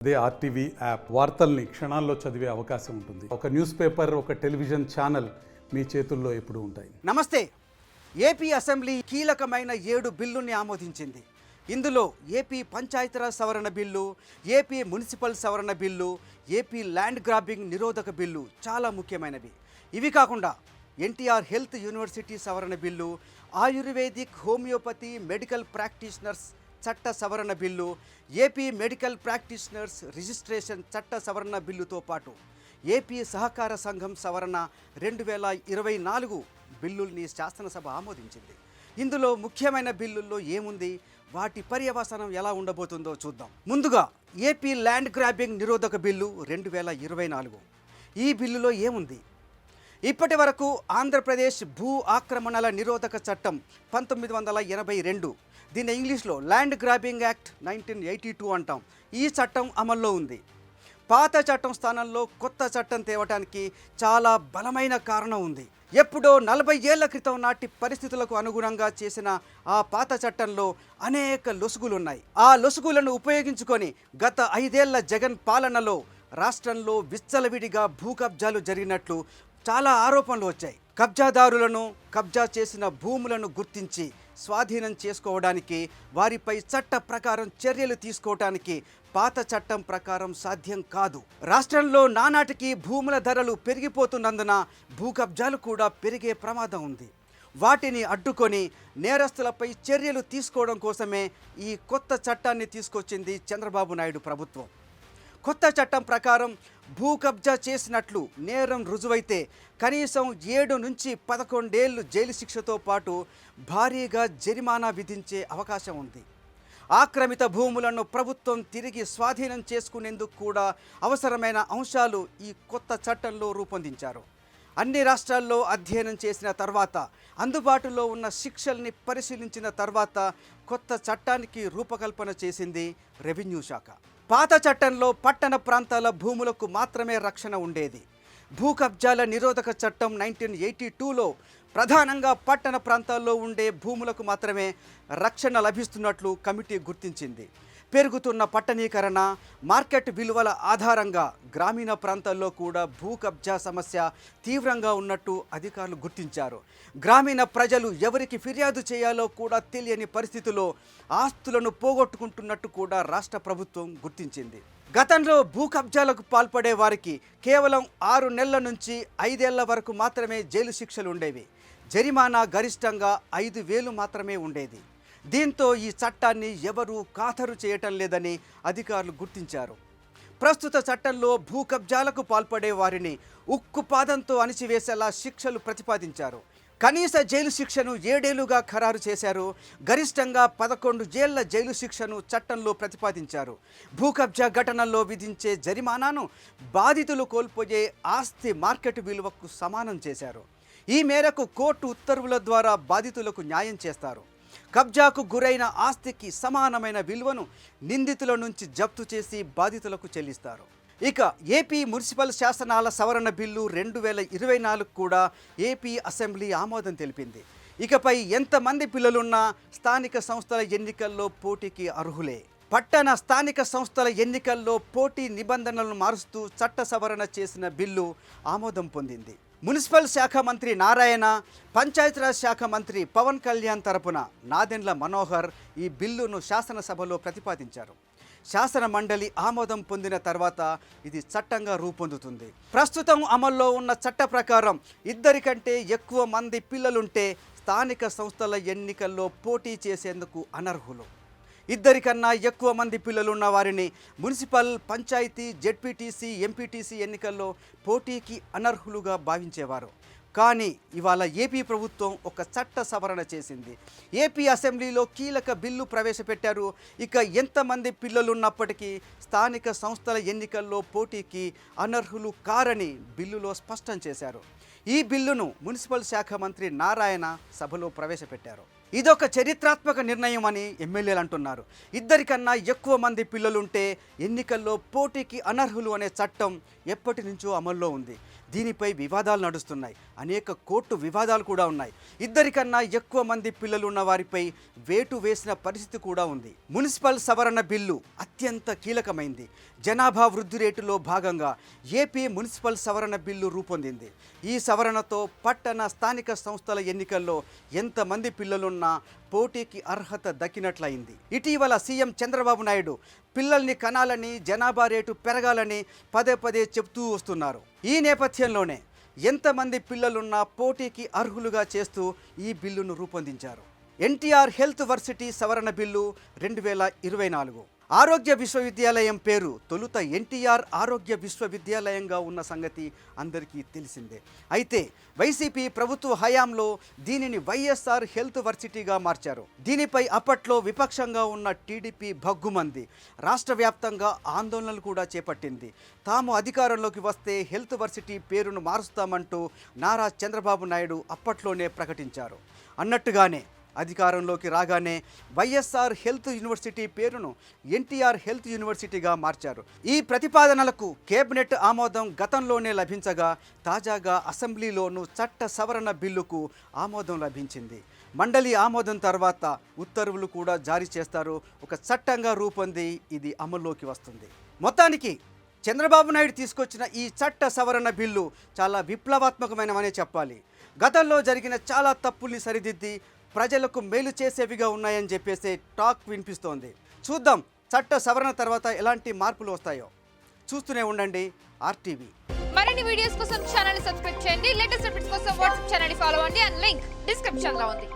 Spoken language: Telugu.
అదే ఆర్టీవీ యాప్ వార్తల్ని క్షణాల్లో చదివే అవకాశం ఉంటుంది. ఒక న్యూస్ పేపర్, ఒక టెలివిజన్ ఛానల్ మీ చేతుల్లో ఎప్పుడూ ఉంటాయి. నమస్తే. ఏపీ అసెంబ్లీ కీలకమైన 7 బిల్లుల్ని ఆమోదించింది. ఇందులో ఏపీ పంచాయతీరాజ్ సవరణ బిల్లు, ఏపీ మున్సిపల్ సవరణ బిల్లు, ఏపీ ల్యాండ్ గ్రాబింగ్ నిరోధక బిల్లు చాలా ముఖ్యమైనవి. ఇవి కాకుండా ఎన్టీఆర్ హెల్త్ యూనివర్సిటీ సవరణ bill, ayurvedic homeopathy medical practitioners చట్ట సవరణ bill, AP medical practitioners registration చట్ట సవరణ బిల్లుతో పాటు ఏపీ సహకార సంఘం సవరణ 2024 బిల్లుల్ని శాసనసభ ఆమోదించింది. ఇందులో ముఖ్యమైన బిల్లుల్లో ఏముంది, వాటి పర్యవసానం ఎలా ఉండబోతుందో చూద్దాం. ముందుగా ఏపీ ల్యాండ్ గ్రాబింగ్ నిరోధక బిల్లు 2024. ఈ బిల్లులో ఏముంది? ఇప్పటి వరకు ఆంధ్రప్రదేశ్ భూ ఆక్రమణల నిరోధక చట్టం 1982, దీన్ని ఇంగ్లీష్లో ల్యాండ్ గ్రాబింగ్ యాక్ట్ 1982 అంటాం. ఈ చట్టం అమల్లో ఉంది. పాత చట్టం స్థానంలో కొత్త చట్టం తేవటానికి చాలా బలమైన కారణం ఉంది. ఎప్పుడో 40 ఏళ్ల క్రితం నాటి పరిస్థితులకు అనుగుణంగా చేసిన ఆ పాత చట్టంలో అనేక లొసుగులున్నాయి. ఆ లొసుగులను ఉపయోగించుకొని గత 5 ఏళ్ల జగన్ పాలనలో రాష్ట్రంలో విచ్చలవిడిగా భూ కబ్జాలు జరిగినట్లు చాలా ఆరోపణలు వచ్చాయి. కబ్జాదారులను, కబ్జా చేసిన భూములను గుర్తించి స్వాధీనం చేసుకోవడానికి, వారిపై చట్ట ప్రకారం చర్యలు తీసుకోవడానికి పాత చట్టం ప్రకారం సాధ్యం కాదు. రాష్ట్రంలో నానాటికి భూముల ధరలు పెరిగిపోతున్నందున భూ కబ్జాలు కూడా పెరిగే ప్రమాదం ఉంది. వాటిని అడ్డుకొని నేరస్తులపై చర్యలు తీసుకోవడం కోసమే ఈ కొత్త చట్టాన్ని తీసుకొచ్చింది చంద్రబాబు నాయుడు ప్రభుత్వం. కొత్త చట్టం ప్రకారం భూ కబ్జా చేసినట్లు నేరం రుజువైతే కనీసం 7 నుంచి 11 ఏళ్ళు జైలు శిక్షతో పాటు భారీగా జరిమానా విధించే అవకాశం ఉంది. ఆక్రమిత భూములను ప్రభుత్వం తిరిగి స్వాధీనం చేసుకునేందుకు కూడా అవసరమైన అంశాలు ఈ కొత్త చట్టంలో రూపొందించారు. అన్ని రాష్ట్రాల్లో అధ్యయనం చేసిన తర్వాత, అందుబాటులో ఉన్న శిక్షల్ని పరిశీలించిన తర్వాత కొత్త చట్టానికి రూపకల్పన చేసింది రెవెన్యూ శాఖ. పాత చట్టంలో పట్టణ ప్రాంతాల భూములకు మాత్రమే రక్షణ ఉండేది. భూ కబ్జాల నిరోధక చట్టం 1982లో ప్రధానంగా పట్టణ ప్రాంతాల్లో ఉండే భూములకు మాత్రమే రక్షణ లభిస్తున్నట్లు కమిటీ గుర్తించింది. పెరుగుతున్న పట్టణీకరణ, మార్కెట్ విలువల ఆధారంగా గ్రామీణ ప్రాంతాల్లో కూడా భూ కబ్జా సమస్య తీవ్రంగా ఉన్నట్టు అధికారులు గుర్తించారు. గ్రామీణ ప్రజలు ఎవరికి ఫిర్యాదు చేయాలో కూడా తెలియని పరిస్థితిలో ఆస్తులను పోగొట్టుకుంటున్నట్టు కూడా రాష్ట్ర ప్రభుత్వం గుర్తించింది. గతంలో భూ కబ్జాలకు పాల్పడే వారికి కేవలం 6 నెలల నుంచి 5 ఏళ్ల వరకు మాత్రమే జైలు శిక్షలు ఉండేవి. జరిమానా గరిష్టంగా 5,000 మాత్రమే ఉండేది. దీంతో ఈ చట్టాన్ని ఎవరూ ఖాతరు చేయటం లేదని అధికారులు గుర్తించారు. ప్రస్తుత చట్టంలో భూ కబ్జాలకు పాల్పడే వారిని ఉక్కుపాదంతో అణిచివేసేలా శిక్షలు ప్రతిపాదించారు. కనీస జైలు శిక్షను 7 ఏళ్లుగా ఖరారు చేశారు. గరిష్టంగా 11 ఏళ్ల జైలు శిక్షను చట్టంలో ప్రతిపాదించారు. భూ కబ్జా ఘటనల్లో విధించే జరిమానాను బాధితులు కోల్పోయే ఆస్తి మార్కెట్ విలువకు సమానం చేశారు. ఈ మేరకు కోర్టు ఉత్తర్వుల ద్వారా బాధితులకు న్యాయం చేస్తారు. కబ్జాకు గురైన ఆస్తికి సమానమైన విలువను నిందితుల నుంచి జప్తు చేసి బాధితులకు చెల్లిస్తారు. ఇక ఏపీ మున్సిపల్ శాసనాల సవరణ బిల్లు 2024 కూడా ఏపీ అసెంబ్లీ ఆమోదం తెలిపింది. ఇకపై ఎంతమంది పిల్లలున్నా స్థానిక సంస్థల ఎన్నికల్లో పోటీకి అర్హులే. పట్టణ స్థానిక సంస్థల ఎన్నికల్లో పోటీ నిబంధనలను మారుస్తూ చట్ట సవరణ చేసిన బిల్లు ఆమోదం పొందింది. మున్సిపల్ శాఖ మంత్రి నారాయణ, పంచాయతీరాజ్ శాఖ మంత్రి పవన్ కళ్యాణ్ తరపున నాదెండ్ల మనోహర్ ఈ బిల్లును శాసనసభలో ప్రతిపాదించారు. శాసన మండలి ఆమోదం పొందిన తర్వాత ఇది చట్టంగా రూపొందుతుంది. ప్రస్తుతం అమల్లో ఉన్న చట్ట ప్రకారం 2 కంటే ఎక్కువ మంది పిల్లలుంటే స్థానిక సంస్థల ఎన్నికల్లో పోటీ చేసేందుకు అనర్హులు. 2 కన్నా ఎక్కువ మంది పిల్లలున్న వారిని మున్సిపల్, పంచాయతీ, జెడ్పీటీసీ, ఎంపీటీసీ ఎన్నికల్లో పోటీకి అనర్హులుగా భావించేవారు. కానీ ఇవాళ ఏపీ ప్రభుత్వం ఒక చట్ట సవరణ చేసింది. ఏపీ అసెంబ్లీలో కీలక బిల్లు ప్రవేశపెట్టారు. ఇక ఎంతమంది పిల్లలున్నప్పటికీ స్థానిక సంస్థల ఎన్నికల్లో పోటీకి అనర్హులు కారని బిల్లులో స్పష్టం చేశారు. ఈ బిల్లును మున్సిపల్ శాఖ మంత్రి నారాయణ సభలో ప్రవేశపెట్టారు. ఇదొక చరిత్రాత్మక నిర్ణయం అని ఎమ్మెల్యేలు అంటున్నారు. 2 కన్నా ఎక్కువ మంది పిల్లలుంటే ఎన్నికల్లో పోటీకి అనర్హులు అనే చట్టం ఎప్పటి నుంచో అమల్లో ఉంది. దీనిపై వివాదాలు నడుస్తున్నాయి. అనేక కోర్టు వివాదాలు కూడా ఉన్నాయి. 2 కన్నా ఎక్కువ మంది పిల్లలు ఉన్న వారిపై వేటు వేసిన పరిస్థితి కూడా ఉంది. మున్సిపల్ సవరణ బిల్లు అత్యంత కీలకమైంది. జనాభా వృద్ధి రేటులో భాగంగా ఏపీ మున్సిపల్ సవరణ బిల్లు రూపొందింది. ఈ సవరణతో పట్టణ స్థానిక సంస్థల ఎన్నికల్లో ఎంతమంది పిల్లలున్నా పోటీకి అర్హత దక్కినట్లయింది. ఇటీవల సీఎం చంద్రబాబు నాయుడు పిల్లల్ని కనాలని, జనాభా రేటు పెరగాలని పదే పదే చెప్తూ వస్తున్నారు. ఈ నేపథ్యంలోనే ఎంతమంది పిల్లలున్నా పోటీకి అర్హులుగా చేస్తూ ఈ బిల్లును రూపొందించారు. ఎన్టీఆర్ హెల్త్ వర్సిటీ సవరణ బిల్లు 2024. ఆరోగ్య విశ్వవిద్యాలయం పేరు తొలుత ఎన్టీఆర్ ఆరోగ్య విశ్వవిద్యాలయంగా ఉన్న సంగతి అందరికీ తెలిసిందే. అయితే వైసీపీ ప్రభుత్వ హయాంలో దీనిని వైఎస్ఆర్ హెల్త్ వర్సిటీగా మార్చారు. దీనిపై అప్పట్లో విపక్షంగా ఉన్న టీడీపీ భగ్గుమంది రాష్ట్ర వ్యాప్తంగా ఆందోళనలు కూడా చేపట్టింది. తాము అధికారంలోకి వస్తే హెల్త్ వర్సిటీ పేరును మారుస్తామంటూ నారా చంద్రబాబు నాయుడు అప్పట్లోనే ప్రకటించారు. అన్నట్టుగానే అధికారంలోకి రాగానే వైఎస్ఆర్ హెల్త్ యూనివర్సిటీ పేరును ఎన్టీఆర్ హెల్త్ యూనివర్సిటీగా మార్చారు. ఈ ప్రతిపాదనలకు కేబినెట్ ఆమోదం గతంలోనే లభించగా తాజాగా అసెంబ్లీలోనూ చట్ట సవరణ బిల్లుకు ఆమోదం లభించింది. మండలి ఆమోదం తర్వాత ఉత్తర్వులు కూడా జారీ చేస్తారు. ఒక చట్టంగా రూపొంది ఇది అమల్లోకి వస్తుంది. మొత్తానికి చంద్రబాబు నాయుడు తీసుకొచ్చిన ఈ చట్ట సవరణ బిల్లు చాలా విప్లవాత్మకమైనవనే చెప్పాలి. గతంలో జరిగిన చాలా తప్పుల్ని సరిదిద్ది ప్రజలకు మేలు చేసేవిగా ఉన్నాయని చెప్పేసి టాక్ వినిపిస్తోంది. చూద్దాం చట్ట సవరణ తర్వాత ఎలాంటి మార్పులు వస్తాయో. చూస్తూనే ఉండండి RTV. మరిన్ని వీడియోస్ కోసం ఛానల్ ని సబ్స్క్రైబ్ చేయండి. లేటెస్ట్ అప్డేట్స్ కోసం వాట్సాప్ ఛానల్ ని ఫాలో అవ్వండి. అండ్ లింక్ డిస్క్రిప్షన్ లో ఉంది.